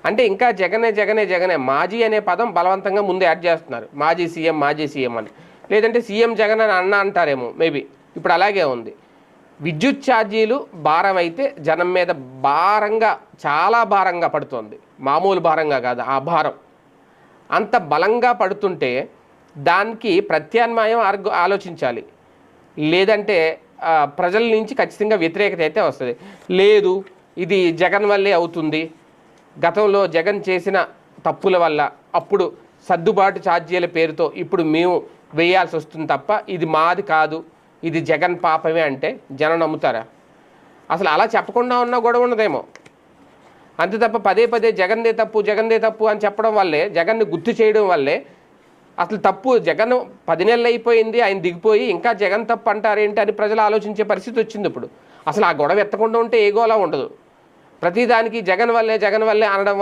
అంటే ఇంకా జగనే జగనే జగనే మాజీ అనే పదం బలవంతంగా ముందు యాడ్ చేస్తున్నారు, మాజీ సీఎం అని. లేదంటే సీఎం జగన్ అని అన్న అంటారేమో మేబీ. ఇప్పుడు అలాగే ఉంది. విద్యుత్ ఛార్జీలు భారం అయితే జనం మీద భారంగా, చాలా భారంగా పడుతుంది, మామూలు భారంగా కాదు. ఆ భారం అంత బలంగా పడుతుంటే దానికి ప్రత్యామ్నాయం ఆలోచించాలి. లేదంటే ప్రజల నుంచి ఖచ్చితంగా వ్యతిరేకత అయితే వస్తుంది. లేదు ఇది జగన్ వల్లే అవుతుంది, గతంలో జగన్ చేసిన తప్పుల వల్ల అప్పుడు సర్దుబాటు ఛార్జీల పేరుతో ఇప్పుడు మేము వేయాల్సి వస్తుంది తప్ప ఇది మాది కాదు, ఇది జగన్ పాపమే అంటే జనం నమ్ముతారా? అసలు అలా చెప్పకుండా ఉన్నా గొడవ ఉన్నదేమో. అంతే తప్ప పదే పదే జగన్దే తప్పు అని చెప్పడం వల్లే, జగన్ని గుర్తు చేయడం వల్లే అసలు తప్పు జగన్ 10 నెలలు అయిపోయింది, ఆయన దిగిపోయి ఇంకా జగన్ తప్పు అంటారేంటి అని ప్రజలు ఆలోచించే పరిస్థితి వచ్చింది ఇప్పుడు. అసలు ఆ గొడవ ఎత్తకుండా ఉంటే ఏ గోలా ఉండదు. ప్రతిదానికి జగన్ వల్లే అనడం